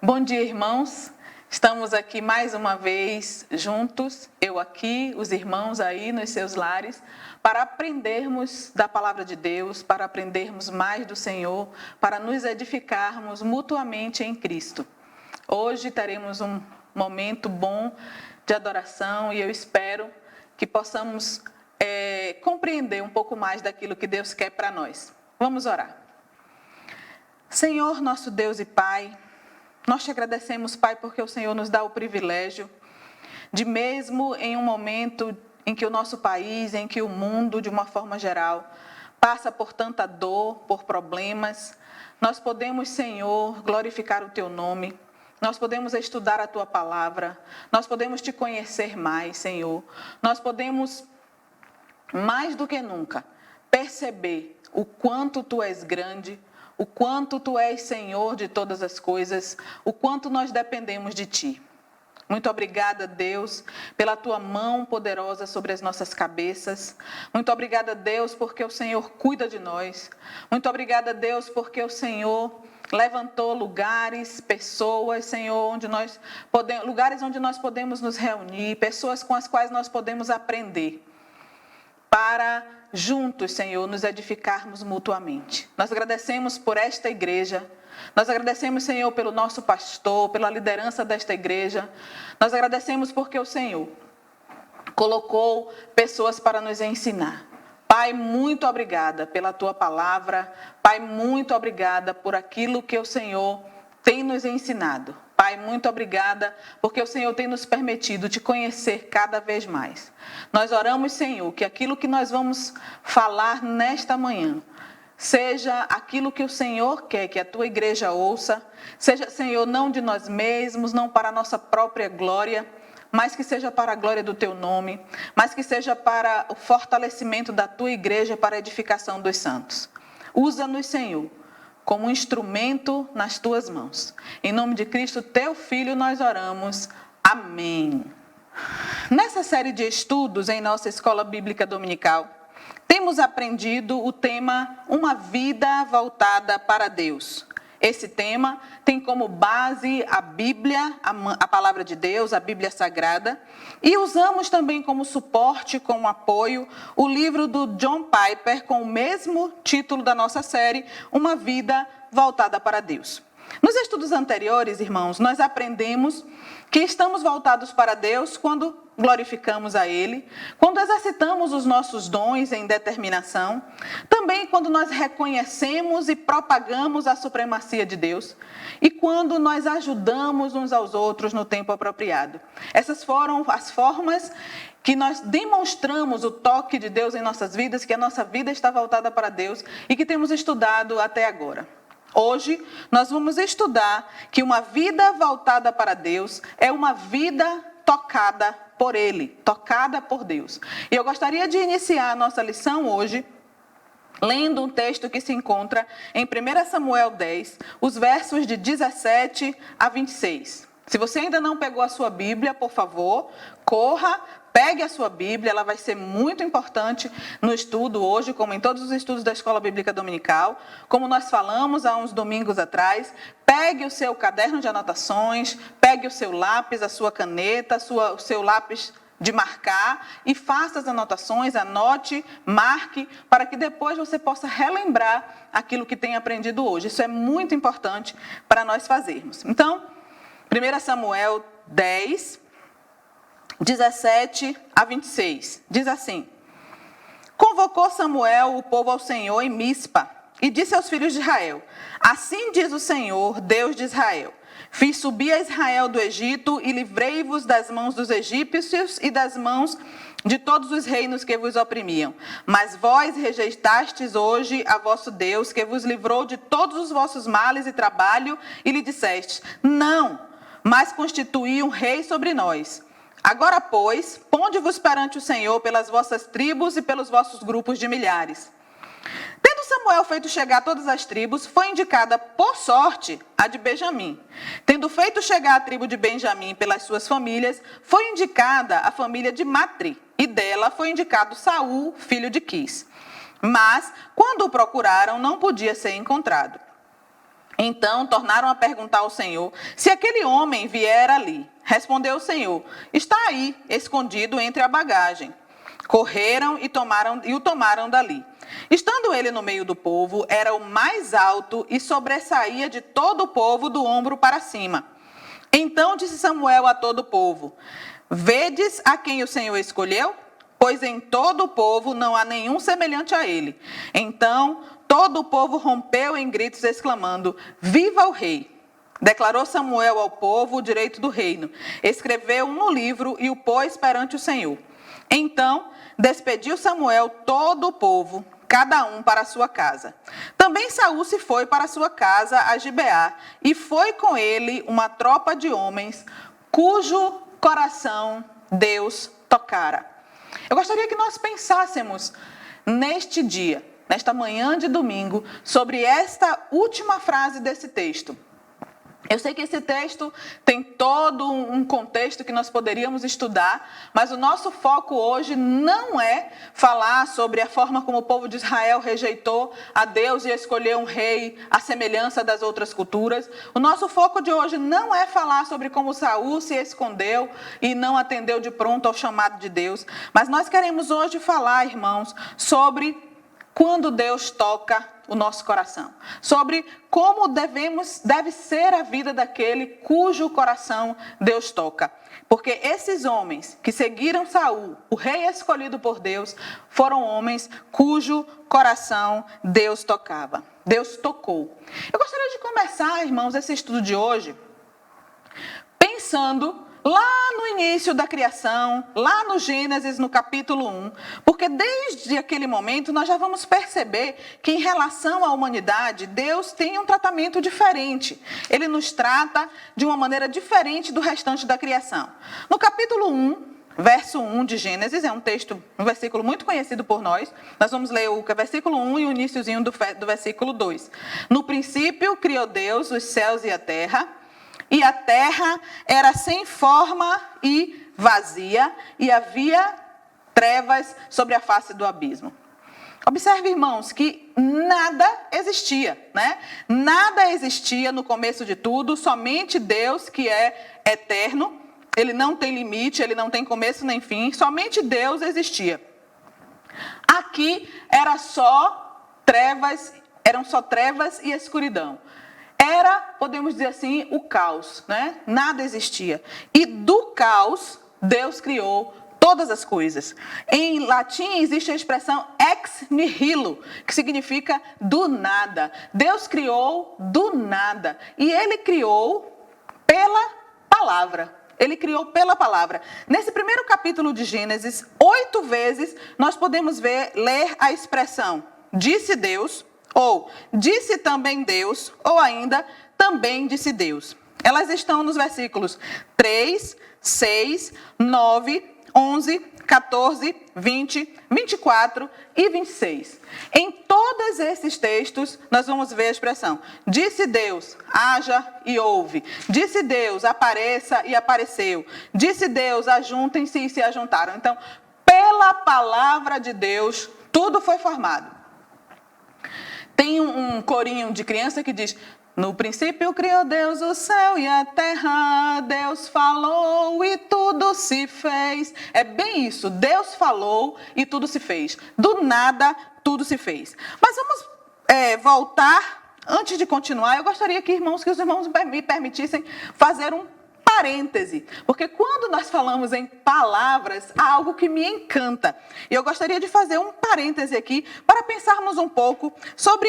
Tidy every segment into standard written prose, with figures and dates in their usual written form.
Bom dia, irmãos. Estamos aqui mais uma vez juntos, eu aqui, os irmãos aí nos seus lares, para aprendermos da palavra de Deus, para aprendermos mais do Senhor, para nos edificarmos mutuamente em Cristo. Hoje teremos um momento bom de adoração e eu espero que possamos compreender um pouco mais daquilo que Deus quer para nós. Vamos orar. Senhor, nosso Deus e Pai, nós te agradecemos, Pai, porque o Senhor nos dá o privilégio de, mesmo em um momento em que o nosso país, em que o mundo, de uma forma geral, passa por tanta dor, por problemas, nós podemos, Senhor, glorificar o Teu nome, nós podemos estudar a Tua palavra, nós podemos Te conhecer mais, Senhor, nós podemos, mais do que nunca, perceber o quanto Tu és grande, o quanto Tu és Senhor de todas as coisas, o quanto nós dependemos de Ti. Muito obrigada, Deus, pela Tua mão poderosa sobre as nossas cabeças. Muito obrigada, Deus, porque o Senhor cuida de nós. Muito obrigada, Deus, porque o Senhor levantou lugares, pessoas, Senhor, lugares onde nós podemos nos reunir, pessoas com as quais nós podemos aprender, para juntos, Senhor, nos edificarmos mutuamente. Nós agradecemos por esta igreja, nós agradecemos, Senhor, pelo nosso pastor, pela liderança desta igreja. Nós agradecemos porque o Senhor colocou pessoas para nos ensinar. Pai, muito obrigada pela Tua palavra. Pai, muito obrigada por aquilo que o Senhor tem nos ensinado. Pai, muito obrigada, porque o Senhor tem nos permitido Te conhecer cada vez mais. Nós oramos, Senhor, que aquilo que nós vamos falar nesta manhã seja aquilo que o Senhor quer que a Tua igreja ouça, seja, Senhor, não de nós mesmos, não para a nossa própria glória, mas que seja para a glória do Teu nome, mas que seja para o fortalecimento da Tua igreja, para a edificação dos santos. Usa-nos, Senhor, como um instrumento nas Tuas mãos. Em nome de Cristo, Teu Filho, nós oramos. Amém. Nessa série de estudos em nossa escola bíblica dominical, temos aprendido o tema Uma Vida Voltada para Deus. Esse tema tem como base a Bíblia, a palavra de Deus, a Bíblia Sagrada, e usamos também como suporte, como apoio, o livro do John Piper, com o mesmo título da nossa série, Uma Vida Voltada para Deus. Nos estudos anteriores, irmãos, nós aprendemos que estamos voltados para Deus quando glorificamos a Ele, quando exercitamos os nossos dons em determinação, também quando nós reconhecemos e propagamos a supremacia de Deus e quando nós ajudamos uns aos outros no tempo apropriado. Essas foram as formas que nós demonstramos o toque de Deus em nossas vidas, que a nossa vida está voltada para Deus e que temos estudado até agora. Hoje, nós vamos estudar que uma vida voltada para Deus é uma vida tocada por Ele, tocada por Deus. E eu gostaria de iniciar a nossa lição hoje lendo um texto que se encontra em 1 Samuel 10, os versos de 17 a 26. Se você ainda não pegou a sua Bíblia, por favor, corra, pegue a sua Bíblia, ela vai ser muito importante no estudo hoje, como em todos os estudos da Escola Bíblica Dominical. Como nós falamos há uns domingos atrás, pegue o seu caderno de anotações, pegue o seu lápis, a sua caneta, o seu lápis de marcar e faça as anotações, anote, marque, para que depois você possa relembrar aquilo que tem aprendido hoje. Isso é muito importante para nós fazermos. Então, 1 Samuel 10, 17 a 26, diz assim: Convocou Samuel o povo ao Senhor em Mispa e disse aos filhos de Israel: Assim diz o Senhor, Deus de Israel: Fiz subir a Israel do Egito e livrei-vos das mãos dos egípcios e das mãos de todos os reinos que vos oprimiam. Mas vós rejeitastes hoje a vosso Deus, que vos livrou de todos os vossos males e trabalho, e lhe disseste: Não, mas constituí um rei sobre nós. Agora, pois, ponde-vos perante o Senhor pelas vossas tribos e pelos vossos grupos de milhares. Tendo Samuel feito chegar todas as tribos, foi indicada, por sorte, a de Benjamim. Tendo feito chegar a tribo de Benjamim pelas suas famílias, foi indicada a família de Matri, e dela foi indicado Saul, filho de Quis. Mas, quando o procuraram, não podia ser encontrado. Então tornaram a perguntar ao Senhor se aquele homem vier ali. Respondeu o Senhor: está aí, escondido entre a bagagem. Correram e o tomaram dali. Estando ele no meio do povo, era o mais alto e sobressaía de todo o povo do ombro para cima. Então disse Samuel a todo o povo: vedes a quem o Senhor escolheu? Pois em todo o povo não há nenhum semelhante a ele. Então todo o povo rompeu em gritos, exclamando: viva o rei! Declarou Samuel ao povo o direito do reino. Escreveu no livro e o pôs perante o Senhor. Então despediu Samuel todo o povo, cada um para a sua casa. Também Saul se foi para a sua casa a Gibeá, e foi com ele uma tropa de homens, cujo coração Deus tocara. Eu gostaria que nós pensássemos neste dia, nesta manhã de domingo, sobre esta última frase desse texto. Eu sei que esse texto tem todo um contexto que nós poderíamos estudar, mas o nosso foco hoje não é falar sobre a forma como o povo de Israel rejeitou a Deus e escolheu um rei à semelhança das outras culturas. O nosso foco de hoje não é falar sobre como Saul se escondeu e não atendeu de pronto ao chamado de Deus, mas nós queremos hoje falar, irmãos, sobre quando Deus toca o nosso coração, sobre como deve ser a vida daquele cujo coração Deus toca. Porque esses homens que seguiram Saul, o rei escolhido por Deus, foram homens cujo coração Deus tocava. Deus tocou. Eu gostaria de começar, irmãos, esse estudo de hoje pensando lá no início da criação, lá no Gênesis, no capítulo 1, porque desde aquele momento nós já vamos perceber que em relação à humanidade, Deus tem um tratamento diferente. Ele nos trata de uma maneira diferente do restante da criação. No capítulo 1, verso 1 de Gênesis, é um versículo muito conhecido por nós. Nós vamos ler o versículo 1 e o iniciozinho do versículo 2. No princípio criou Deus os céus e a terra era sem forma e vazia, e havia trevas sobre a face do abismo. Observe, irmãos, que nada existia, né? Nada existia no começo de tudo, somente Deus, que é eterno, ele não tem limite, ele não tem começo nem fim, somente Deus existia. Aqui eram só trevas e escuridão. Era, podemos dizer assim, o caos, né? Nada existia. E do caos, Deus criou todas as coisas. Em latim existe a expressão ex nihilo, que significa do nada. Deus criou do nada. E ele criou pela palavra. Ele criou pela palavra. Nesse primeiro capítulo de Gênesis, 8 vezes nós podemos ler a expressão disse Deus, ou disse também Deus, ou ainda também disse Deus. Elas estão nos versículos 3, 6, 9, 11, 14, 20, 24 e 26. Em todos esses textos, nós vamos ver a expressão: disse Deus, haja e houve. Disse Deus, apareça e apareceu. Disse Deus, ajuntem-se e se ajuntaram. Então, pela palavra de Deus, tudo foi formado. Tem um corinho de criança que diz: no princípio criou Deus o céu e a terra, Deus falou e tudo se fez. É bem isso, Deus falou e tudo se fez. Do nada, tudo se fez. Mas vamos voltar, antes de continuar, eu gostaria que os irmãos me permitissem fazer um parêntese, porque quando nós falamos em palavras, há algo que me encanta. E eu gostaria de fazer um parêntese aqui para pensarmos um pouco sobre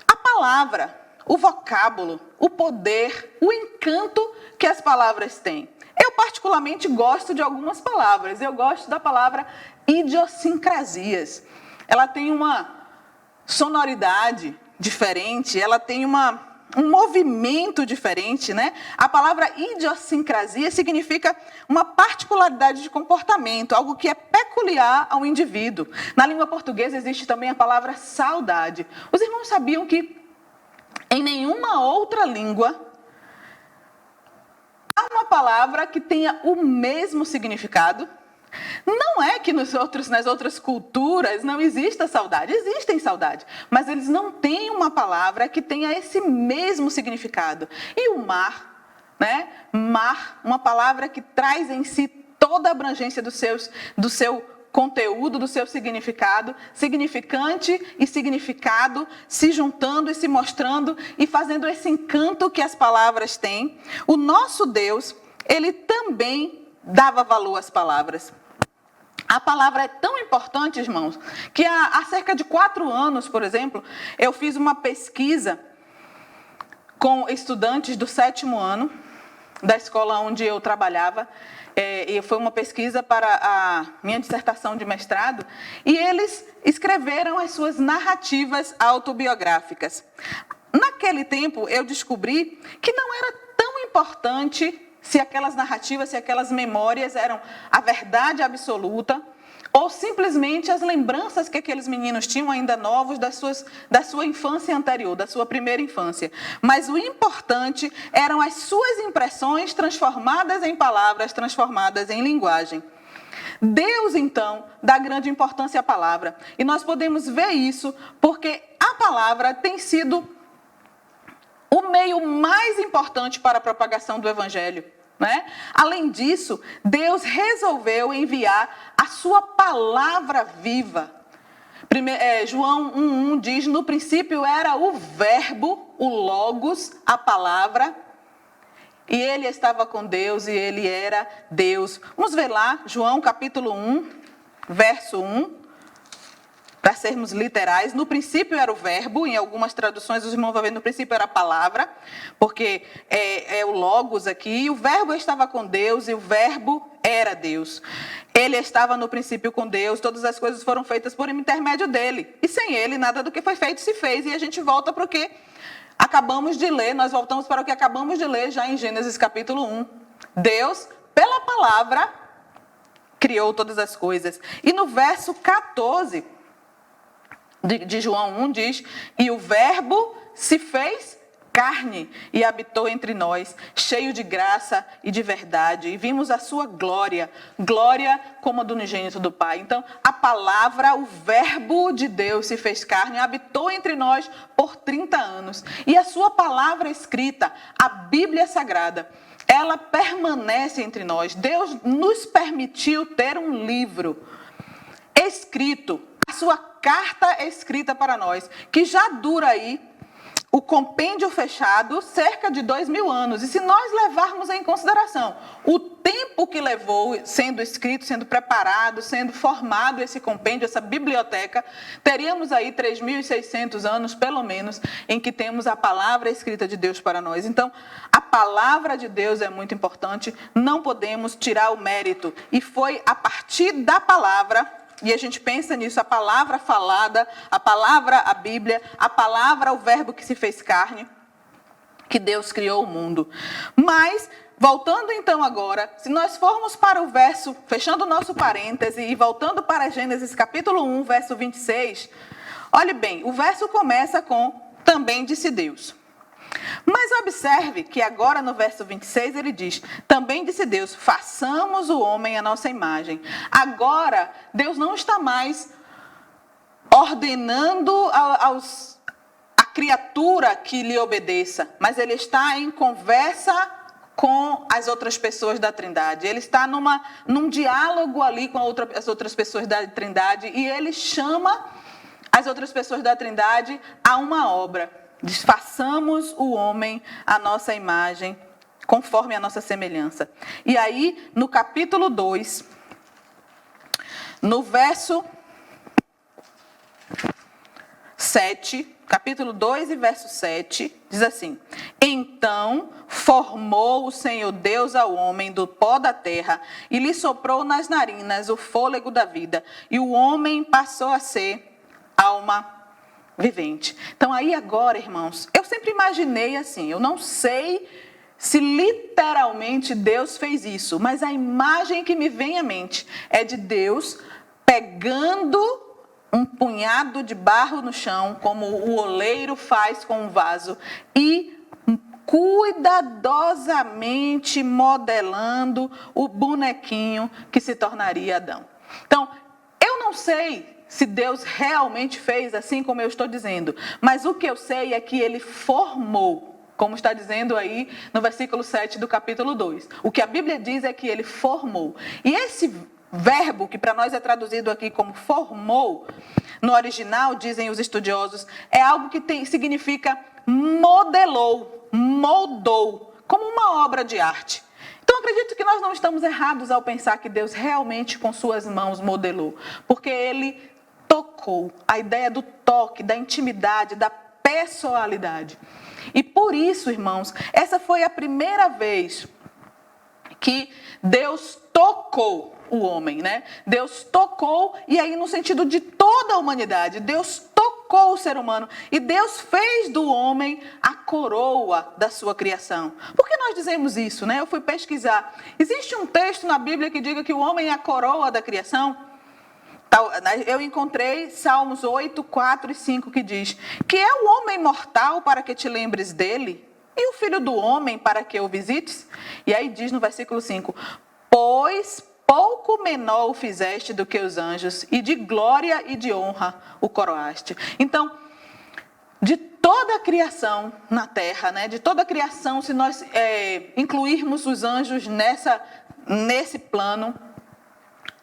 a palavra, o vocábulo, o poder, o encanto que as palavras têm. Eu particularmente gosto de algumas palavras. Eu gosto da palavra idiosincrasias. Ela tem uma sonoridade diferente, ela tem um movimento diferente, né? A palavra idiosincrasia significa uma particularidade de comportamento, algo que é peculiar ao indivíduo. Na língua portuguesa existe também a palavra saudade. Os irmãos sabiam que em nenhuma outra língua há uma palavra que tenha o mesmo significado? Não é que nas outras culturas não exista saudade. Existem saudade, mas eles não têm uma palavra que tenha esse mesmo significado. E o mar, né? Mar, uma palavra que traz em si toda a abrangência do seu conteúdo, do seu significado, significante e significado, se juntando e se mostrando e fazendo esse encanto que as palavras têm. O nosso Deus, ele também dava valor às palavras. A palavra é tão importante, irmãos, que há cerca de 4 anos, por exemplo, eu fiz uma pesquisa com estudantes do 7º ano da escola onde eu trabalhava. E foi uma pesquisa para a minha dissertação de mestrado, e eles escreveram as suas narrativas autobiográficas. Naquele tempo, eu descobri que não era tão importante se aquelas narrativas, se aquelas memórias eram a verdade absoluta, ou simplesmente as lembranças que aqueles meninos tinham ainda novos da sua infância anterior, da sua primeira infância. Mas o importante eram as suas impressões transformadas em palavras, transformadas em linguagem. Deus, então, dá grande importância à palavra. E nós podemos ver isso porque a palavra tem sido o meio mais importante para a propagação do Evangelho. Né? Além disso, Deus resolveu enviar a sua palavra viva. João 1,1 diz, no princípio era o verbo, o logos, a palavra, e ele estava com Deus e ele era Deus. Vamos ver lá, João capítulo 1, verso 1. Para sermos literais, no princípio era o verbo, em algumas traduções os irmãos vão ver, no princípio era a palavra, porque é o logos aqui, e o verbo estava com Deus e o verbo era Deus. Ele estava no princípio com Deus, todas as coisas foram feitas por intermédio dele, e sem ele nada do que foi feito se fez, e a gente volta para o que acabamos de ler, nós voltamos para o que acabamos de ler já em Gênesis capítulo 1. Deus, pela palavra, criou todas as coisas. E no verso 14... de João 1 diz, e o verbo se fez carne e habitou entre nós, cheio de graça e de verdade, e vimos a sua glória, glória como a do unigênito do Pai. Então, a palavra, o verbo de Deus se fez carne, habitou entre nós por 30 anos. E a sua palavra escrita, a Bíblia Sagrada, ela permanece entre nós. Deus nos permitiu ter um livro escrito, a sua carta escrita para nós, que já dura aí, o compêndio fechado, cerca de 2000 anos. E se nós levarmos em consideração o tempo que levou sendo escrito, sendo preparado, sendo formado esse compêndio, essa biblioteca, teríamos aí 3.600 anos, pelo menos, em que temos a palavra escrita de Deus para nós. Então, a palavra de Deus é muito importante, não podemos tirar o mérito. E foi a partir da palavra... E a gente pensa nisso, a palavra falada, a palavra, a Bíblia, a palavra, o verbo que se fez carne, que Deus criou o mundo. Mas, voltando então agora, se nós formos para o verso, fechando o nosso parêntese e voltando para Gênesis capítulo 1, verso 26, olhe bem, o verso começa com, também disse Deus. Mas observe que agora no verso 26 ele diz, também disse Deus, façamos o homem à nossa imagem. Agora, Deus não está mais ordenando a criatura que lhe obedeça, mas ele está em conversa com as outras pessoas da Trindade. Ele está num diálogo ali com as outras pessoas da Trindade e ele chama as outras pessoas da Trindade a uma obra. Diz, façamos o homem à nossa imagem, conforme a nossa semelhança. E aí, no capítulo 2, no verso 7, capítulo 2 e verso 7, diz assim, então formou o Senhor Deus ao homem do pó da terra e lhe soprou nas narinas o fôlego da vida, e o homem passou a ser alma vivente. Então aí agora, irmãos, eu sempre imaginei assim, eu não sei se literalmente Deus fez isso, mas a imagem que me vem à mente é de Deus pegando um punhado de barro no chão, como o oleiro faz com um vaso, e cuidadosamente modelando o bonequinho que se tornaria Adão. Então, eu não sei se Deus realmente fez assim como eu estou dizendo, mas o que eu sei é que ele formou, como está dizendo aí no versículo 7 do capítulo 2. O que a Bíblia diz é que ele formou. E esse verbo, que para nós é traduzido aqui como formou, no original, dizem os estudiosos, é algo que significa modelou, moldou, como uma obra de arte. Então, acredito que nós não estamos errados ao pensar que Deus realmente com suas mãos modelou, porque ele tocou, a ideia do toque, da intimidade, da pessoalidade. E por isso, irmãos, essa foi a primeira vez que Deus tocou o homem, né? Deus tocou, e aí no sentido de toda a humanidade, Deus tocou o ser humano, e Deus fez do homem a coroa da sua criação. Por que nós dizemos isso, né? Eu fui pesquisar. Existe um texto na Bíblia que diga que o homem é a coroa da criação? Eu encontrei Salmos 8, 4 e 5, que diz: que é o homem mortal para que te lembres dele, e o filho do homem para que o visites? E aí diz no versículo 5: pois pouco menor o fizeste do que os anjos, e de glória e de honra o coroaste. Então, de toda a criação na terra, né, de toda a criação, se nós incluirmos os anjos nesse plano,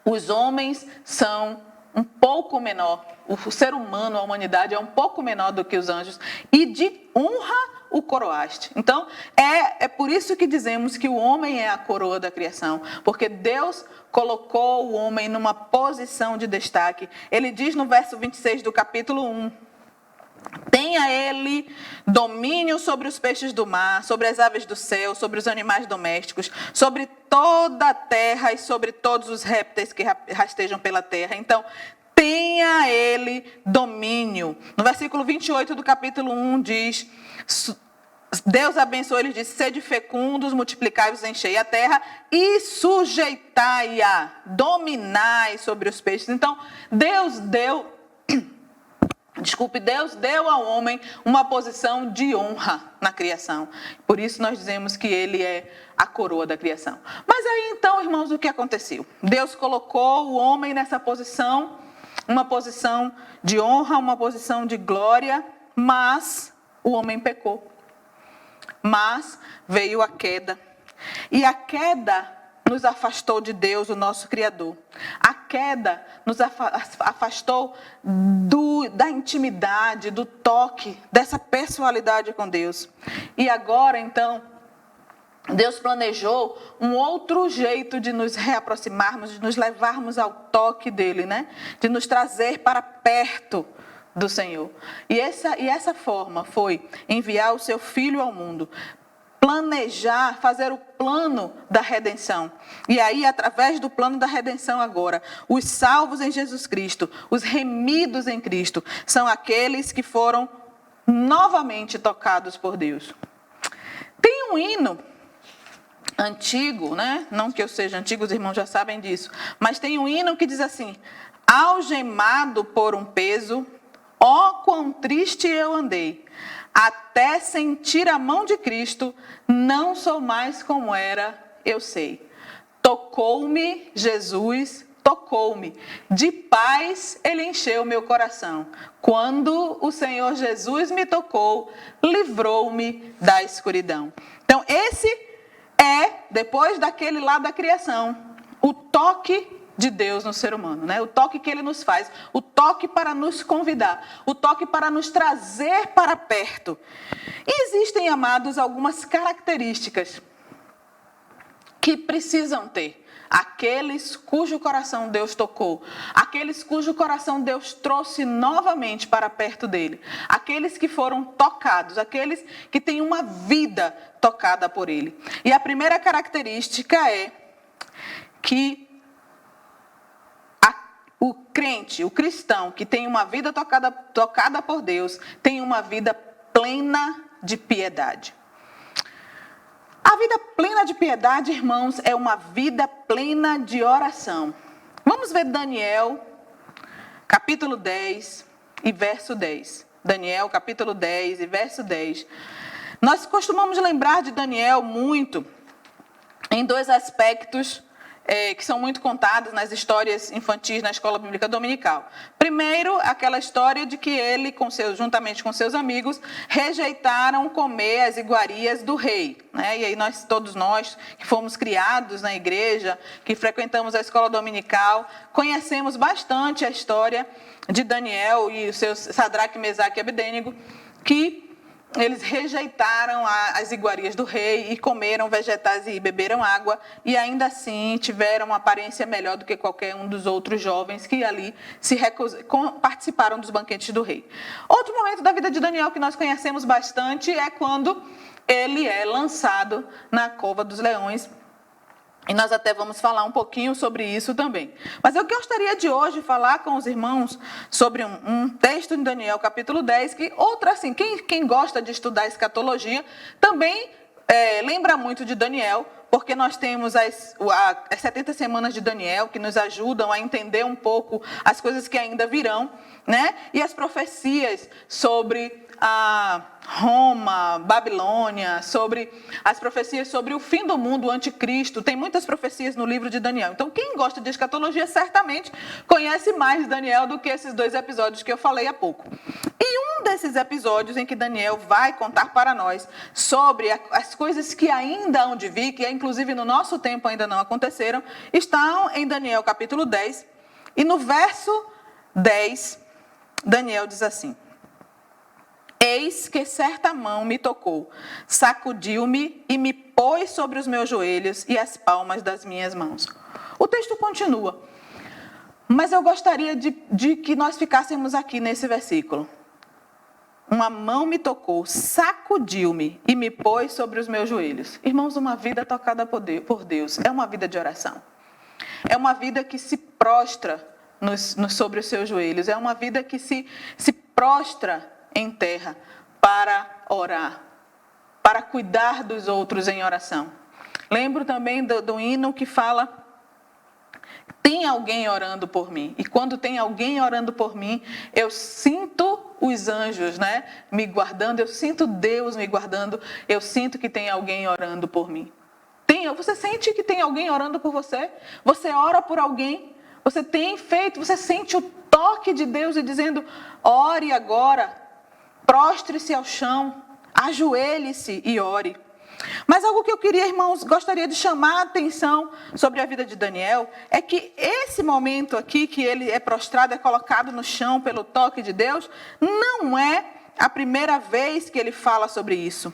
os homens são um pouco menor, o ser humano, a humanidade é um pouco menor do que os anjos, e de honra o coroaste. Então, é por isso que dizemos que o homem é a coroa da criação, porque Deus colocou o homem numa posição de destaque. Ele diz no verso 26 do capítulo 1, tenha ele domínio sobre os peixes do mar, sobre as aves do céu, sobre os animais domésticos, sobre toda a terra e sobre todos os répteis que rastejam pela terra. Então, tenha ele domínio. No versículo 28 do capítulo 1 diz, Deus abençoou, ele diz, sede fecundos, multiplicai-vos, enchei a terra e sujeitai-a, dominai sobre os peixes. Então, Deus deu ao homem uma posição de honra na criação. Por isso nós dizemos que ele é a coroa da criação. Mas aí então, irmãos, o que aconteceu? Deus colocou o homem nessa posição, uma posição de honra, uma posição de glória, mas o homem pecou. Mas veio a queda. E a queda nos afastou de Deus, o nosso Criador. A queda nos afastou da intimidade, do toque, dessa pessoalidade com Deus. E agora, então, Deus planejou um outro jeito de nos reaproximarmos, de nos levarmos ao toque dele, né? De nos trazer para perto do Senhor. E essa forma foi enviar o seu Filho ao mundo, planejar, fazer o plano da redenção. E aí, através do plano da redenção agora, os salvos em Jesus Cristo, os remidos em Cristo, são aqueles que foram novamente tocados por Deus. Tem um hino antigo, né? Não que eu seja antigo, os irmãos já sabem disso, mas tem um hino que diz assim: algemado por um peso, ó quão triste eu andei, até sentir a mão de Cristo, não sou mais como era, eu sei. Tocou-me Jesus, tocou-me, de paz ele encheu meu coração. Quando o Senhor Jesus me tocou, livrou-me da escuridão. Então esse é, depois daquele lá da criação, o toque de Deus no ser humano, né? O toque que ele nos faz, o toque para nos convidar, o toque para nos trazer para perto. E existem, amados, algumas características que precisam ter aqueles cujo coração Deus tocou, aqueles cujo coração Deus trouxe novamente para perto dele, aqueles que foram tocados, aqueles que têm uma vida tocada por ele. E a primeira característica é que o crente, o cristão que tem uma vida tocada por Deus, tem uma vida plena de piedade. A vida plena de piedade, irmãos, é uma vida plena de oração. Vamos ver Daniel, capítulo 10 e verso 10. Daniel, capítulo 10 e verso 10. Nós costumamos lembrar de Daniel muito em dois aspectos que são muito contadas nas histórias infantis na escola bíblica dominical. Primeiro, aquela história de que ele, juntamente com seus amigos, rejeitaram comer as iguarias do rei, né? E aí todos nós que fomos criados na igreja, que frequentamos a escola dominical, conhecemos bastante a história de Daniel e os seus Sadraque, Mesaque e Abedênego, que eles rejeitaram as iguarias do rei e comeram vegetais e beberam água, e ainda assim tiveram uma aparência melhor do que qualquer um dos outros jovens que ali participaram dos banquetes do rei. Outro momento da vida de Daniel que nós conhecemos bastante é quando ele é lançado na cova dos leões. E nós até vamos falar um pouquinho sobre isso também. Mas eu gostaria de hoje falar com os irmãos sobre um texto em Daniel, capítulo 10, que assim, quem gosta de estudar escatologia também lembra muito de Daniel, porque nós temos as 70 semanas de Daniel, que nos ajudam a entender um pouco as coisas que ainda virão, né? E as profecias sobre a Roma, Babilônia, sobre as profecias sobre o fim do mundo, o anticristo. Tem muitas profecias no livro de Daniel. Então, quem gosta de escatologia certamente conhece mais Daniel do que esses 2 episódios que eu falei há pouco. E um desses episódios em que Daniel vai contar para nós sobre as coisas que ainda hão de vir, que inclusive no nosso tempo ainda não aconteceram, estão em Daniel capítulo 10. E no verso 10, Daniel diz assim: eis que certa mão me tocou, sacudiu-me e me pôs sobre os meus joelhos e as palmas das minhas mãos. O texto continua, mas eu gostaria de que nós ficássemos aqui nesse versículo. Uma mão me tocou, sacudiu-me e me pôs sobre os meus joelhos. Irmãos, uma vida tocada por Deus é uma vida de oração. É uma vida que se prostra sobre os seus joelhos. É uma vida que se prostra em terra para orar, para cuidar dos outros em oração. Lembro também do hino que fala: tem alguém orando por mim. E quando tem alguém orando por mim, eu sinto os anjos, né, me guardando, eu sinto Deus me guardando, eu sinto que tem alguém orando por mim. Você sente que tem alguém orando por você? Você ora por alguém? Você sente o toque de Deus e dizendo: ore agora, prostre-se ao chão, ajoelhe-se e ore. Mas algo que eu queria, irmãos, gostaria de chamar a atenção sobre a vida de Daniel, é que esse momento aqui, que ele é prostrado, é colocado no chão pelo toque de Deus, não é a primeira vez que ele fala sobre isso.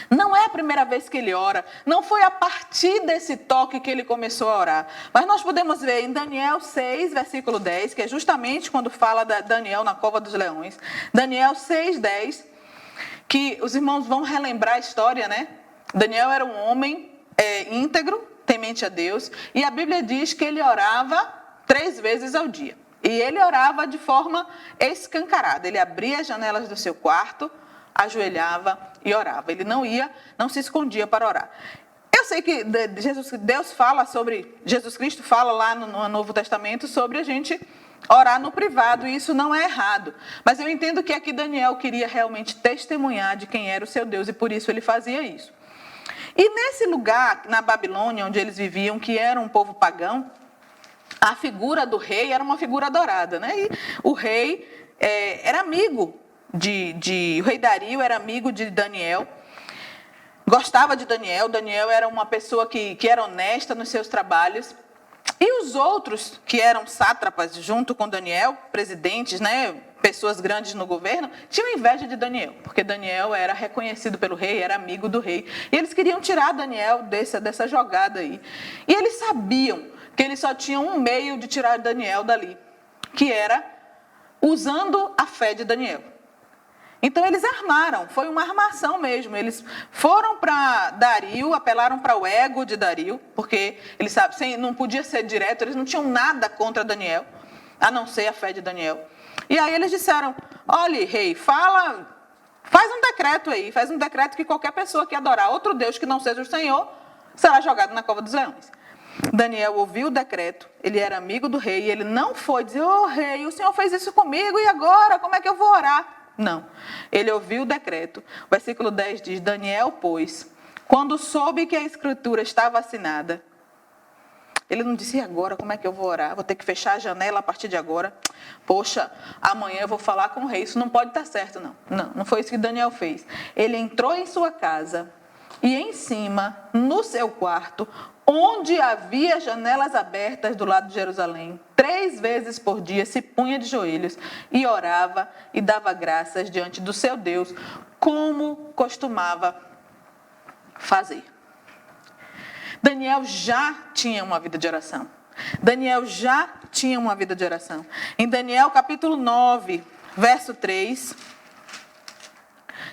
Não é a primeira vez que ele ora, não foi a partir desse toque que ele começou a orar. Mas nós podemos ver em Daniel 6, versículo 10, que é justamente quando fala de Daniel na cova dos leões. Daniel 6, 10, que os irmãos vão relembrar a história, né? Daniel era um homem íntegro, temente a Deus, e a Bíblia diz que ele orava 3 vezes ao dia. E ele orava de forma escancarada, ele abria as janelas do seu quarto, ajoelhava e orava. Ele não se escondia para orar. Eu sei que Jesus Cristo fala lá no Novo Testamento sobre a gente orar no privado, e isso não é errado. Mas eu entendo que aqui Daniel queria realmente testemunhar de quem era o seu Deus, e por isso ele fazia isso. E nesse lugar, na Babilônia, onde eles viviam, que era um povo pagão, a figura do rei era uma figura adorada, né? E o rei era amigo o rei Dario era amigo de Daniel, gostava de Daniel. Daniel era uma pessoa que era honesta nos seus trabalhos. E os outros que eram sátrapas junto com Daniel, presidentes, né, pessoas grandes no governo, tinham inveja de Daniel, porque Daniel era reconhecido pelo rei, era amigo do rei. E eles queriam tirar Daniel dessa jogada aí. E eles sabiam que eles só tinham um meio de tirar Daniel dali, que era usando a fé de Daniel. Então eles armaram, foi uma armação mesmo. Eles foram para Dario, apelaram para o ego de Dario, porque eles não podia ser direto, eles não tinham nada contra Daniel, a não ser a fé de Daniel. E aí eles disseram: olha, rei, faz um decreto aí, faz um decreto que qualquer pessoa que adorar outro Deus que não seja o Senhor será jogado na cova dos leões. Daniel ouviu o decreto, ele era amigo do rei, e ele não foi dizer: ô rei, o Senhor fez isso comigo, e agora, como é que eu vou orar? Não, ele ouviu o decreto. O versículo 10 diz: Daniel, pois, quando soube que a escritura estava assinada, Ele não disse, e agora, como é que eu vou orar? Vou ter que fechar a janela a partir de agora. Poxa, amanhã eu vou falar com o rei. Isso não pode estar certo, não. Não foi isso que Daniel fez. Ele entrou em sua casa e em cima, no seu quarto, onde havia janelas abertas do lado de Jerusalém, 3 vezes por dia se punha de joelhos e orava e dava graças diante do seu Deus, como costumava fazer. Daniel já tinha uma vida de oração. Daniel já tinha uma vida de oração. Em Daniel capítulo 9, verso 3,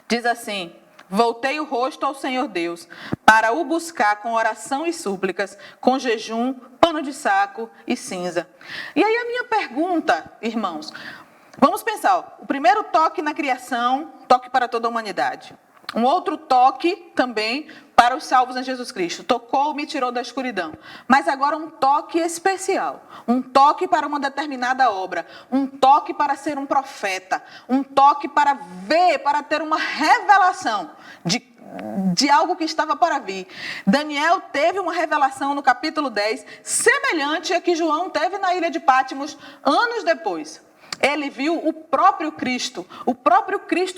diz assim: voltei o rosto ao Senhor Deus, para o buscar com oração e súplicas, com jejum, pano de saco e cinza. E aí a minha pergunta, irmãos, vamos pensar, ó, o primeiro toque na criação, toque para toda a humanidade. Um outro toque também para os salvos em Jesus Cristo. Tocou, me tirou da escuridão. Mas agora um toque especial. Um toque para uma determinada obra. Um toque para ser um profeta. Um toque para ver, para ter uma revelação de algo que estava para vir. Daniel teve uma revelação no capítulo 10, semelhante a que João teve na ilha de Patmos anos depois. Ele viu o próprio Cristo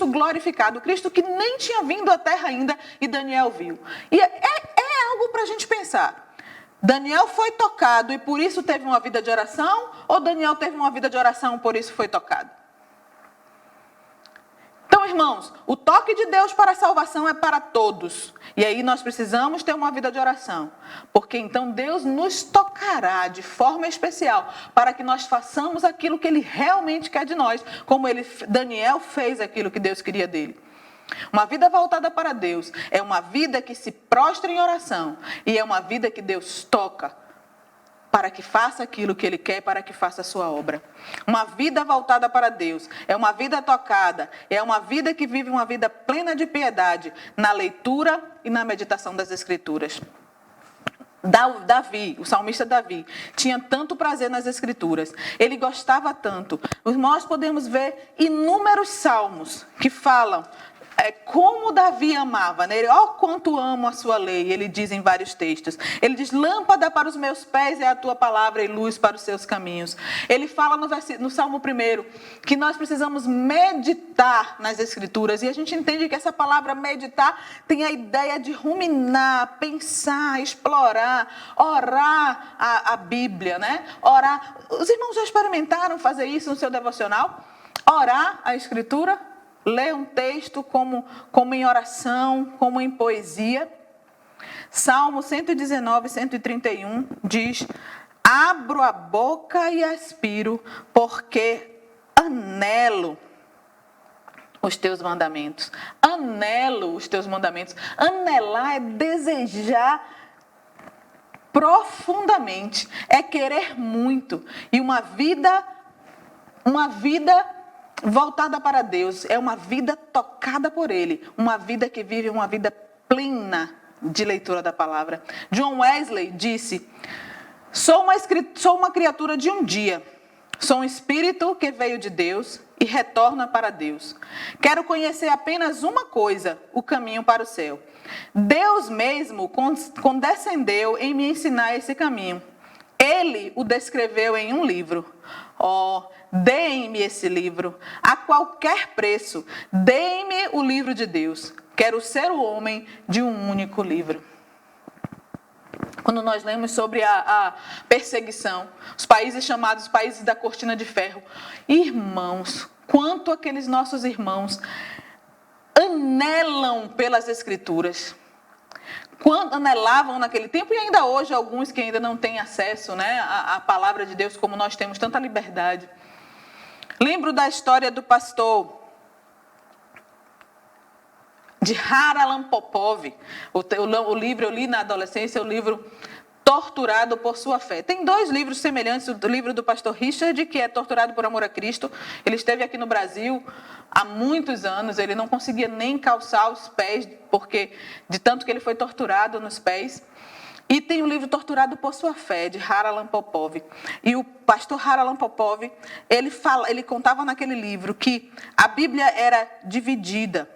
glorificado, o Cristo que nem tinha vindo à terra ainda, e Daniel viu. E é algo para a gente pensar. Daniel foi tocado e por isso teve uma vida de oração, ou Daniel teve uma vida de oração e por isso foi tocado? Então, irmãos, o toque de Deus para a salvação é para todos. E aí nós precisamos ter uma vida de oração. Porque então Deus nos tocará de forma especial para que nós façamos aquilo que Ele realmente quer de nós. Como Daniel fez aquilo que Deus queria dele. Uma vida voltada para Deus é uma vida que se prostra em oração. E é uma vida que Deus toca para que faça aquilo que Ele quer, para que faça a sua obra. Uma vida voltada para Deus é uma vida tocada, é uma vida que vive uma vida plena de piedade, na leitura e na meditação das Escrituras. Davi, o salmista Davi, tinha tanto prazer nas Escrituras, ele gostava tanto. Nós podemos ver inúmeros salmos que falam como Davi amava, né? Ó, quanto amo a sua lei, ele diz em vários textos. Ele diz, lâmpada para os meus pés é a tua palavra e luz para os seus caminhos. Ele fala no Salmo 1 que nós precisamos meditar nas Escrituras. E a gente entende que essa palavra meditar tem a ideia de ruminar, pensar, explorar, orar a Bíblia, né? Orar. Os irmãos já experimentaram fazer isso no seu devocional? Orar a Escritura? Ler um texto como em oração, como em poesia. Salmo 119, 131 diz: abro a boca e aspiro, porque anelo os teus mandamentos. Anelo os teus mandamentos. Anelar é desejar profundamente, é querer muito. E uma vida voltada para Deus, é uma vida tocada por Ele, uma vida que vive uma vida plena de leitura da palavra. John Wesley disse: sou uma criatura de um dia, sou um espírito que veio de Deus e retorna para Deus. Quero conhecer apenas uma coisa, o caminho para o céu. Deus mesmo condescendeu em me ensinar esse caminho. Ele o descreveu em um livro. Oh, deem-me esse livro, a qualquer preço. Deem-me o livro de Deus. Quero ser o homem de um único livro. Quando nós lemos sobre a perseguição, os países chamados países da cortina de ferro, irmãos, quanto aqueles nossos irmãos anelam pelas Escrituras. Quando anelavam naquele tempo, e ainda hoje alguns que ainda não têm acesso, né, à palavra de Deus, como nós temos tanta liberdade. Lembro da história do pastor de Haralan Popov. O livro eu li na adolescência, o livro Torturado por Sua Fé. Tem 2 livros semelhantes, o livro do pastor Richard, que é Torturado por Amor a Cristo. Ele esteve aqui no Brasil há muitos anos, ele não conseguia nem calçar os pés, porque de tanto que ele foi torturado nos pés. E tem o livro Torturado por Sua Fé, de Haralan Popov. E o pastor Haralan Popov, ele contava naquele livro que a Bíblia era dividida.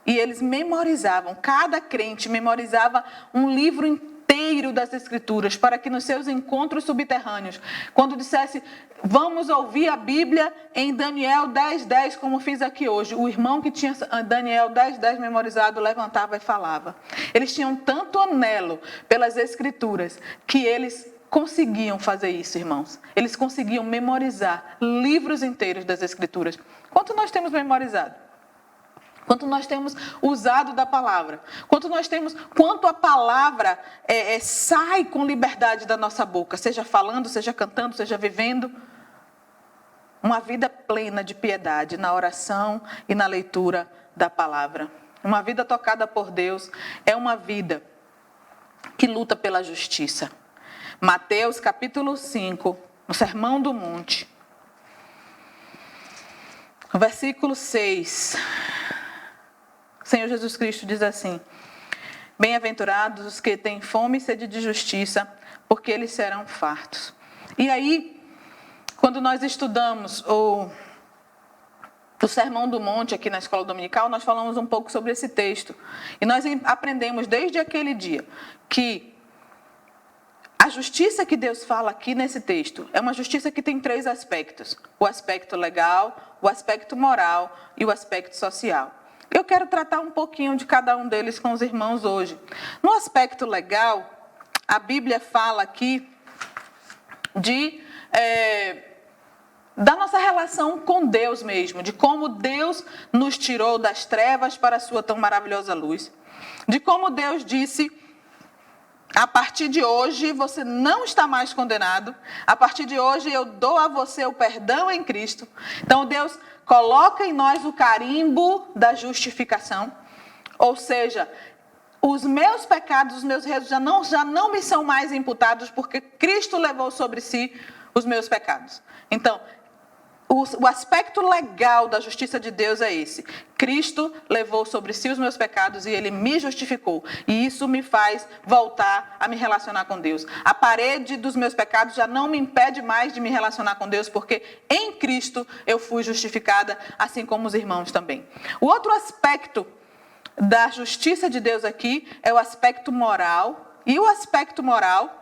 E eles memorizavam, cada crente memorizava um livro inteiro inteiro das Escrituras, para que nos seus encontros subterrâneos, quando dissesse, vamos ouvir a Bíblia em Daniel 10:10, como fiz aqui hoje, o irmão que tinha Daniel 10:10 memorizado levantava e falava. Eles tinham tanto anelo pelas Escrituras que eles conseguiam fazer isso, irmãos. Eles conseguiam memorizar livros inteiros das Escrituras. Quanto nós temos memorizado? Quanto nós temos usado da palavra? Quanto a palavra sai com liberdade da nossa boca, seja falando, seja cantando, seja vivendo uma vida plena de piedade na oração e na leitura da palavra. Uma vida tocada por Deus é uma vida que luta pela justiça. Mateus capítulo 5, no Sermão do Monte, versículo 6, o Senhor Jesus Cristo diz assim: bem-aventurados os que têm fome e sede de justiça, porque eles serão fartos. E aí, quando nós estudamos o Sermão do Monte aqui na Escola Dominical, nós falamos um pouco sobre esse texto. E nós aprendemos desde aquele dia que a justiça que Deus fala aqui nesse texto é uma justiça que tem 3 aspectos: o aspecto legal, o aspecto moral e o aspecto social. Eu quero tratar um pouquinho de cada um deles com os irmãos hoje. No aspecto legal, a Bíblia fala aqui da nossa relação com Deus mesmo, de como Deus nos tirou das trevas para a sua tão maravilhosa luz, de como Deus disse: a partir de hoje você não está mais condenado. A partir de hoje eu dou a você o perdão em Cristo. Então Deus coloca em nós o carimbo da justificação. Ou seja, os meus pecados, os meus erros já não me são mais imputados, porque Cristo levou sobre si os meus pecados. Então, o aspecto legal da justiça de Deus é esse: Cristo levou sobre si os meus pecados e Ele me justificou. E isso me faz voltar a me relacionar com Deus. A parede dos meus pecados já não me impede mais de me relacionar com Deus, porque em Cristo eu fui justificada, assim como os irmãos também. O outro aspecto da justiça de Deus aqui é o aspecto moral. E o aspecto moral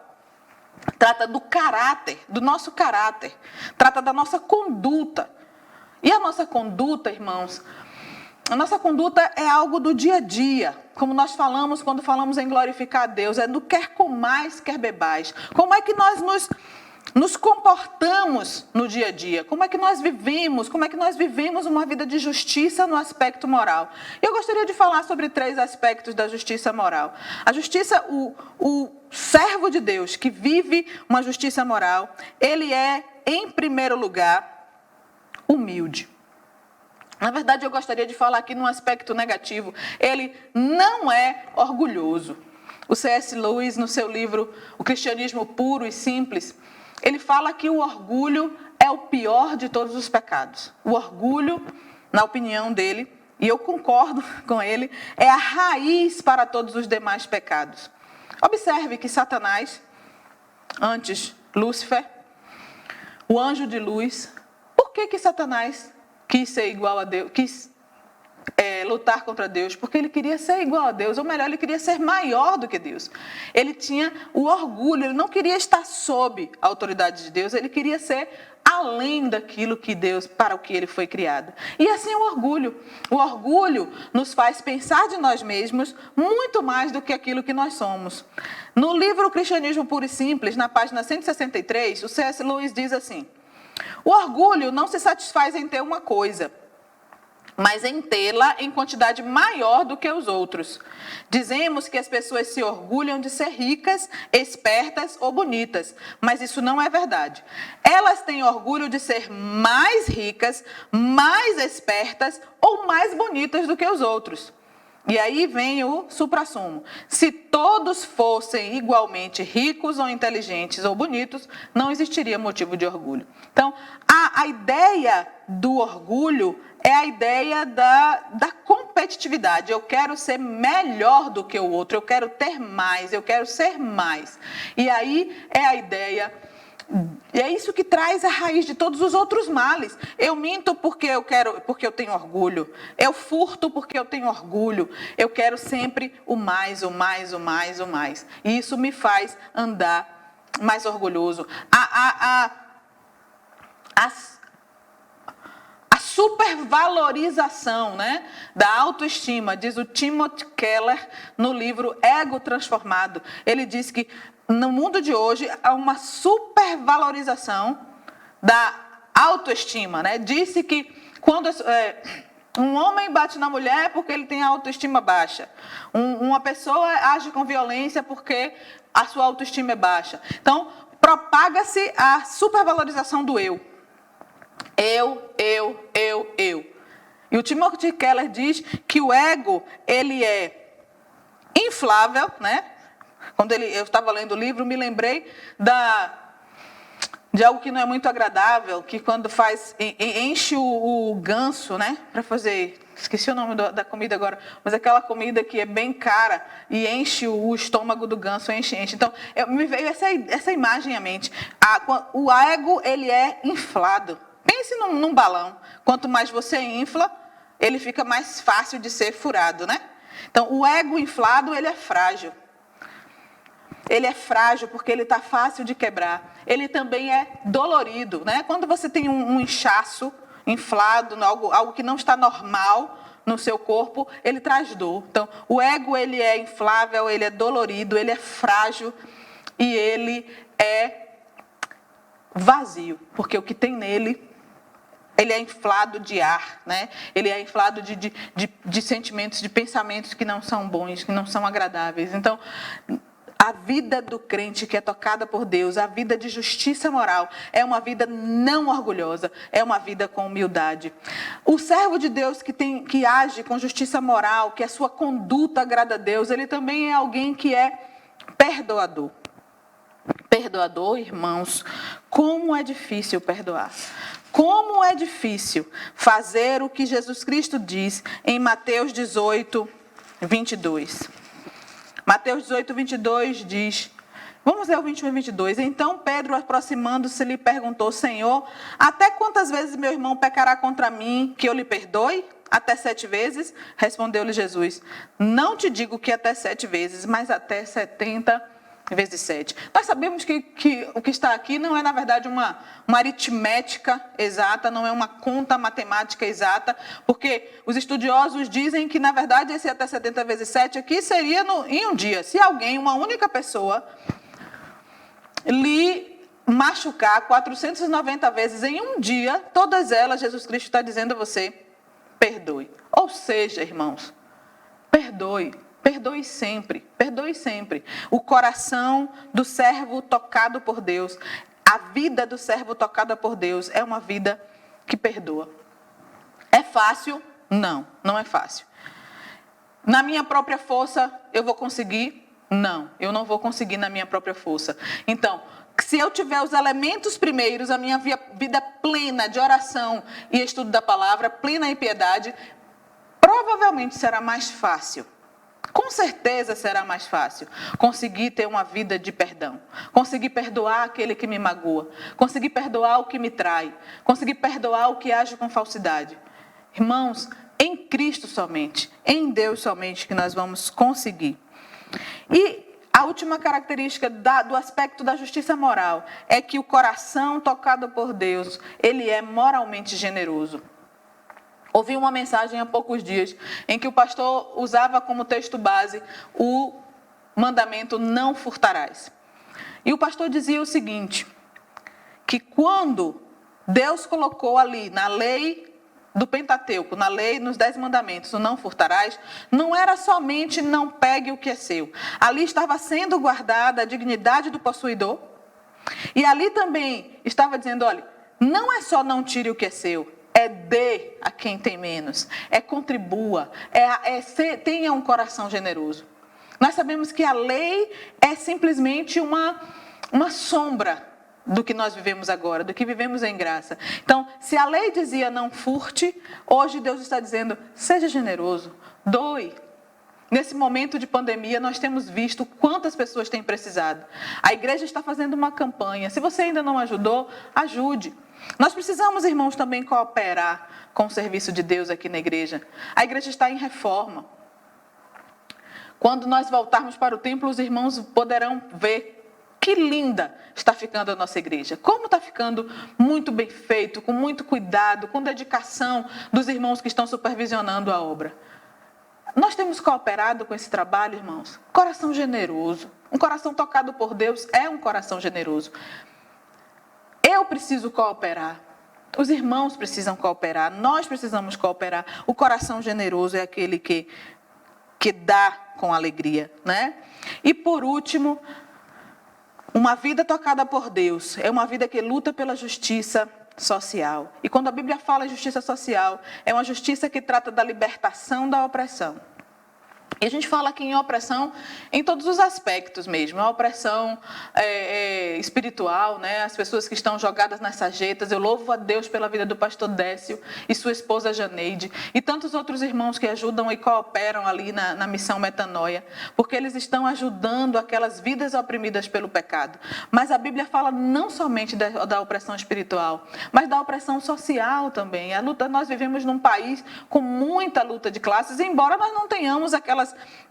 trata do caráter, do nosso caráter, trata da nossa conduta. E a nossa conduta, irmãos, a nossa conduta é algo do dia a dia, como nós falamos quando falamos em glorificar a Deus, é do quer comais, quer bebais. Como é que nós nos comportamos no dia a dia? Como é que nós vivemos uma vida de justiça no aspecto moral? Eu gostaria de falar sobre 3 aspectos da justiça moral. A justiça, o servo de Deus que vive uma justiça moral, ele é, em primeiro lugar, humilde. Na verdade, eu gostaria de falar aqui num aspecto negativo. Ele não é orgulhoso. O C.S. Lewis, no seu livro O Cristianismo Puro e Simples, ele fala que o orgulho é o pior de todos os pecados. O orgulho, na opinião dele, e eu concordo com ele, é a raiz para todos os demais pecados. Observe que Satanás, antes Lúcifer, o anjo de luz, por que Satanás quis ser igual a Deus, quis lutar contra Deus? Porque ele queria ser igual a Deus, ou melhor, ele queria ser maior do que Deus. Ele tinha o orgulho, ele não queria estar sob a autoridade de Deus, ele queria ser além daquilo que Deus, para o que ele foi criado. E assim o orgulho. O orgulho nos faz pensar de nós mesmos muito mais do que aquilo que nós somos. No livro O Cristianismo Puro e Simples, na página 163, o C.S. Lewis diz assim: o orgulho não se satisfaz em ter uma coisa, mas em tê-la em quantidade maior do que os outros. Dizemos que as pessoas se orgulham de ser ricas, espertas ou bonitas, mas isso não é verdade. Elas têm orgulho de ser mais ricas, mais espertas ou mais bonitas do que os outros. E aí vem o suprassumo: se todos fossem igualmente ricos ou inteligentes ou bonitos, não existiria motivo de orgulho. Então, a ideia do orgulho é a ideia da competitividade. Eu quero ser melhor do que o outro, eu quero ter mais, eu quero ser mais. E aí é a ideia E é isso que traz a raiz de todos os outros males. Eu minto porque eu tenho orgulho. Eu furto porque eu tenho orgulho. Eu quero sempre o mais, o mais, o mais, o mais. E isso me faz andar mais orgulhoso. A supervalorização, né, da autoestima, diz o Timothy Keller no livro Ego Transformado. Ele diz que no mundo de hoje há uma supervalorização da autoestima, né? Disse que quando um homem bate na mulher é porque ele tem a autoestima baixa. Uma pessoa age com violência porque a sua autoestima é baixa. Então, propaga-se a supervalorização do eu. Eu. E o Timothy Keller diz que o ego, ele é inflável, né? Quando eu estava lendo o livro, me lembrei de algo que não é muito agradável, que quando enche o ganso, né? Para fazer, esqueci o nome da comida agora, mas aquela comida que é bem cara e enche o estômago do ganso, enche. Então, me veio essa imagem à mente. O ego, ele é inflado. Pense num balão. Quanto mais você infla, ele fica mais fácil de ser furado, né? Então, o ego inflado, ele é frágil. Ele é frágil porque ele está fácil de quebrar. Ele também é dolorido, né? Quando você tem um inchaço inflado, algo que não está normal no seu corpo, ele traz dor. Então, o ego, ele é inflável, ele é dolorido, ele é frágil e ele é vazio, porque o que tem nele, ele é inflado de ar, né? Ele é inflado de sentimentos, de pensamentos que não são bons, que não são agradáveis. Então, a vida do crente que é tocada por Deus, a vida de justiça moral, é uma vida não orgulhosa, é uma vida com humildade. O servo de Deus que age com justiça moral, que a sua conduta agrada a Deus, ele também é alguém que é perdoador. Perdoador, irmãos, como é difícil perdoar. Como é difícil fazer o que Jesus Cristo diz em Mateus 18, 22. Mateus 18, 22 diz, vamos ler o 21 e 22. Então Pedro, aproximando-se, lhe perguntou: Senhor, até quantas vezes meu irmão pecará contra mim, que eu lhe perdoe? Até 7 vezes? Respondeu-lhe Jesus: não te digo que até 7 vezes, mas até 70 vezes 7. Nós sabemos que o que está aqui não é, na verdade, uma aritmética exata, não é uma conta matemática exata, porque os estudiosos dizem que, na verdade, esse até 70 vezes 7 aqui seria em um dia. Se alguém, uma única pessoa, lhe machucar 490 vezes em um dia, todas elas, Jesus Cristo está dizendo a você: perdoe. Ou seja, irmãos, perdoe. Perdoe sempre, perdoe sempre. O coração do servo tocado por Deus, a vida do servo tocada por Deus é uma vida que perdoa. É fácil? Não, não é fácil. Na minha própria força eu vou conseguir? Não, eu não vou conseguir na minha própria força. Então, se eu tiver os elementos primeiros, a minha vida plena de oração e estudo da palavra, plena em piedade, provavelmente será mais fácil. Com certeza será mais fácil conseguir ter uma vida de perdão, conseguir perdoar aquele que me magoa, conseguir perdoar o que me trai, conseguir perdoar o que age com falsidade. Irmãos, em Cristo somente, em Deus somente que nós vamos conseguir. E a última característica do aspecto da justiça moral é que o coração tocado por Deus, ele é moralmente generoso. Ouvi uma mensagem há poucos dias em que o pastor usava como texto base o mandamento não furtarás. E o pastor dizia o seguinte, que quando Deus colocou ali na lei do Pentateuco, na lei, nos 10 mandamentos, o não furtarás, não era somente não pegue o que é seu. Ali estava sendo guardada a dignidade do possuidor. E ali também estava dizendo, olha, não é só não tire o que é seu. É dê a quem tem menos, contribua, tenha um coração generoso. Nós sabemos que a lei é simplesmente uma sombra do que nós vivemos agora, do que vivemos em graça. Então, se a lei dizia não furte, hoje Deus está dizendo, seja generoso, doe. Nesse momento de pandemia, nós temos visto quantas pessoas têm precisado. A igreja está fazendo uma campanha. Se você ainda não ajudou, ajude. Nós precisamos, irmãos, também cooperar com o serviço de Deus aqui na igreja. A igreja está em reforma. Quando nós voltarmos para o templo, os irmãos poderão ver que linda está ficando a nossa igreja. Como está ficando muito bem feito, com muito cuidado, com dedicação dos irmãos que estão supervisionando a obra. Nós temos cooperado com esse trabalho, irmãos. Coração generoso. Um coração tocado por Deus é um coração generoso. Eu preciso cooperar. Os irmãos precisam cooperar. Nós precisamos cooperar. O coração generoso é aquele que dá com alegria, né? E por último, uma vida tocada por Deus é uma vida que luta pela justiça social. E quando a Bíblia fala em justiça social, é uma justiça que trata da libertação da opressão. E a gente fala aqui em opressão em todos os aspectos mesmo. A opressão espiritual, né? As pessoas que estão jogadas nas sarjetas. Eu louvo a Deus pela vida do pastor Décio e sua esposa Janeide. E tantos outros irmãos que ajudam e cooperam ali na missão Metanoia. Porque eles estão ajudando aquelas vidas oprimidas pelo pecado. Mas a Bíblia fala não somente da opressão espiritual, mas da opressão social também. A luta, nós vivemos num país com muita luta de classes, embora nós não tenhamos aquelas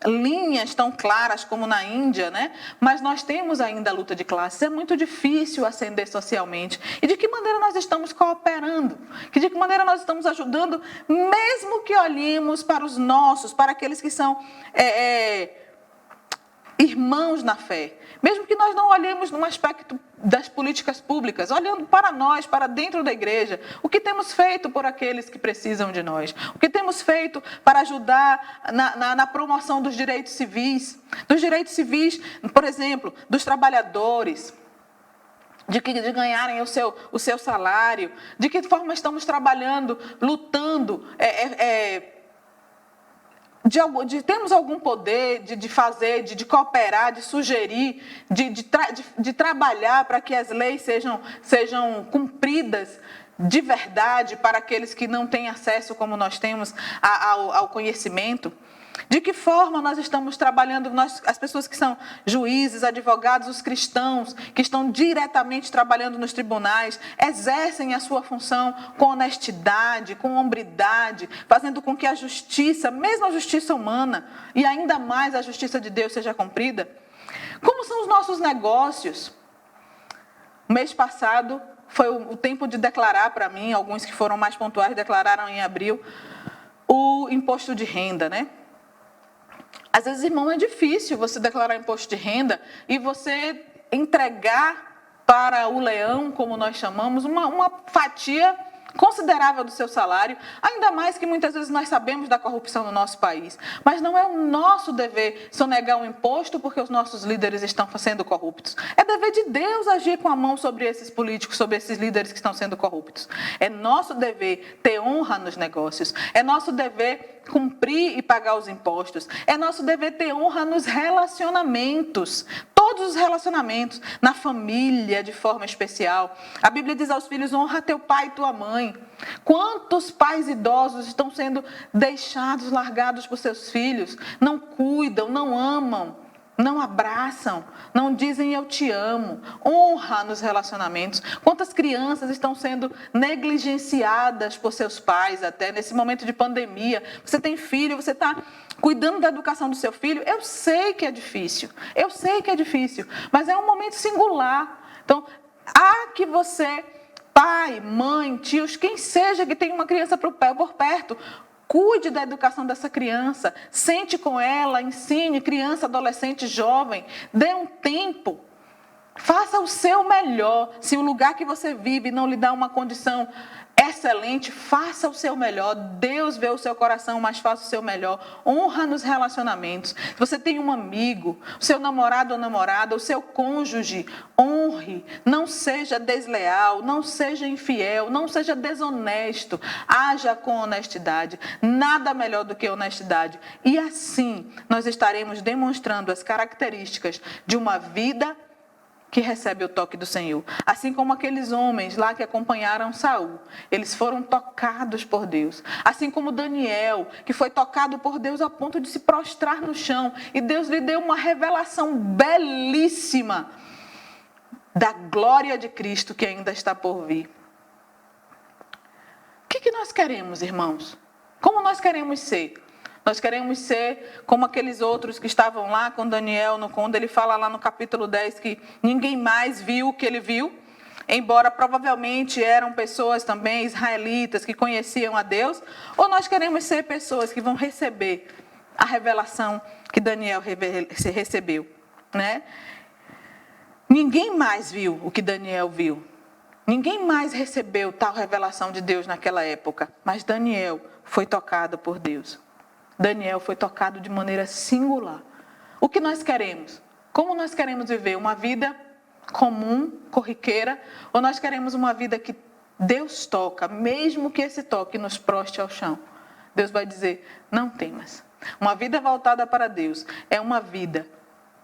linhas tão claras como na Índia, né? Mas nós temos ainda a luta de classes. É muito difícil ascender socialmente. E de que maneira nós estamos cooperando? De que maneira nós estamos ajudando, mesmo que olhemos para os nossos, para aqueles que são irmãos na fé. Mesmo que nós não olhemos num aspecto das políticas públicas, olhando para nós, para dentro da igreja, o que temos feito por aqueles que precisam de nós? O que temos feito para ajudar na promoção dos direitos civis? Dos direitos civis, por exemplo, dos trabalhadores, de ganharem o seu salário, de que forma estamos trabalhando, lutando, temos algum poder de fazer, de cooperar, de sugerir, de trabalhar para que as leis sejam cumpridas de verdade para aqueles que não têm acesso, como nós temos, ao conhecimento? De que forma nós estamos trabalhando, as pessoas que são juízes, advogados, os cristãos, que estão diretamente trabalhando nos tribunais, exercem a sua função com honestidade, com hombridade, fazendo com que a justiça, mesmo a justiça humana, e ainda mais a justiça de Deus seja cumprida? Como são os nossos negócios? O mês passado foi o tempo de declarar para mim, alguns que foram mais pontuais declararam em abril, o imposto de renda, né? Às vezes, irmão, é difícil você declarar imposto de renda e você entregar para o leão, como nós chamamos, uma fatia considerável do seu salário, ainda mais que muitas vezes nós sabemos da corrupção no nosso país. Mas não é o nosso dever sonegar um imposto porque os nossos líderes estão sendo corruptos. É dever de Deus agir com a mão sobre esses políticos, sobre esses líderes que estão sendo corruptos. É nosso dever ter honra nos negócios. É nosso dever cumprir e pagar os impostos. É nosso dever ter honra nos relacionamentos. Todos os relacionamentos, na família de forma especial. A Bíblia diz aos filhos: honra teu pai e tua mãe. Quantos pais idosos estão sendo deixados, largados por seus filhos? Não cuidam, não amam, não abraçam, não dizem eu te amo. Honra nos relacionamentos. Quantas crianças estão sendo negligenciadas por seus pais até nesse momento de pandemia? Você tem filho, você está cuidando da educação do seu filho? Eu sei que é difícil, mas é um momento singular. Então, há que você, pai, mãe, tios, quem seja que tenha uma criança por perto, cuide da educação dessa criança, sente com ela, ensine, criança, adolescente, jovem, dê um tempo, faça o seu melhor. Se o lugar que você vive não lhe dá uma condição excelente, faça o seu melhor. Deus vê o seu coração, mas faça o seu melhor. Honra nos relacionamentos. Se você tem um amigo, o seu namorado ou namorada, o seu cônjuge, honre. Não seja desleal, não seja infiel, não seja desonesto. Haja com honestidade. Nada melhor do que honestidade. E assim nós estaremos demonstrando as características de uma vida que recebe o toque do Senhor. Assim como aqueles homens lá que acompanharam Saul, eles foram tocados por Deus. Assim como Daniel, que foi tocado por Deus a ponto de se prostrar no chão. E Deus lhe deu uma revelação belíssima da glória de Cristo que ainda está por vir. O que nós queremos, irmãos? Como nós queremos ser? Nós queremos ser como aqueles outros que estavam lá com Daniel, quando ele fala lá no capítulo 10 que ninguém mais viu o que ele viu, embora provavelmente eram pessoas também israelitas que conheciam a Deus, ou nós queremos ser pessoas que vão receber a revelação que Daniel recebeu, né? Ninguém mais viu o que Daniel viu. Ninguém mais recebeu tal revelação de Deus naquela época, mas Daniel foi tocado por Deus. Daniel foi tocado de maneira singular. O que nós queremos? Como nós queremos viver? Uma vida comum, corriqueira? Ou nós queremos uma vida que Deus toca, mesmo que esse toque nos proste ao chão? Deus vai dizer, não temas. Uma vida voltada para Deus é uma vida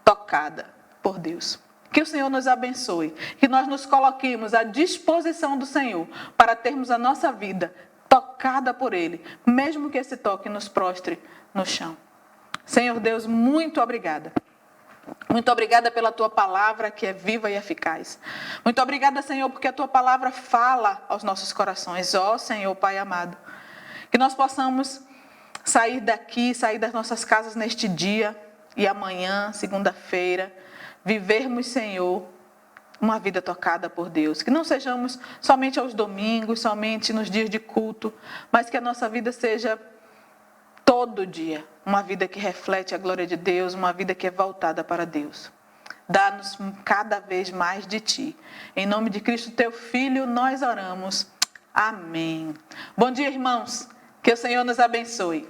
tocada por Deus. Que o Senhor nos abençoe, que nós nos coloquemos à disposição do Senhor para termos a nossa vida tocada por Ele, mesmo que esse toque nos prostre no chão. Senhor Deus, muito obrigada. Muito obrigada pela Tua palavra que é viva e eficaz. Muito obrigada, Senhor, porque a Tua palavra fala aos nossos corações. Ó Senhor, Pai amado, que nós possamos sair daqui, sair das nossas casas neste dia e amanhã, segunda-feira, vivermos, Senhor, uma vida tocada por Deus. Que não sejamos somente aos domingos, somente nos dias de culto, mas que a nossa vida seja todo dia uma vida que reflete a glória de Deus, uma vida que é voltada para Deus. Dá-nos cada vez mais de Ti. Em nome de Cristo, Teu Filho, nós oramos. Amém. Bom dia, irmãos. Que o Senhor nos abençoe.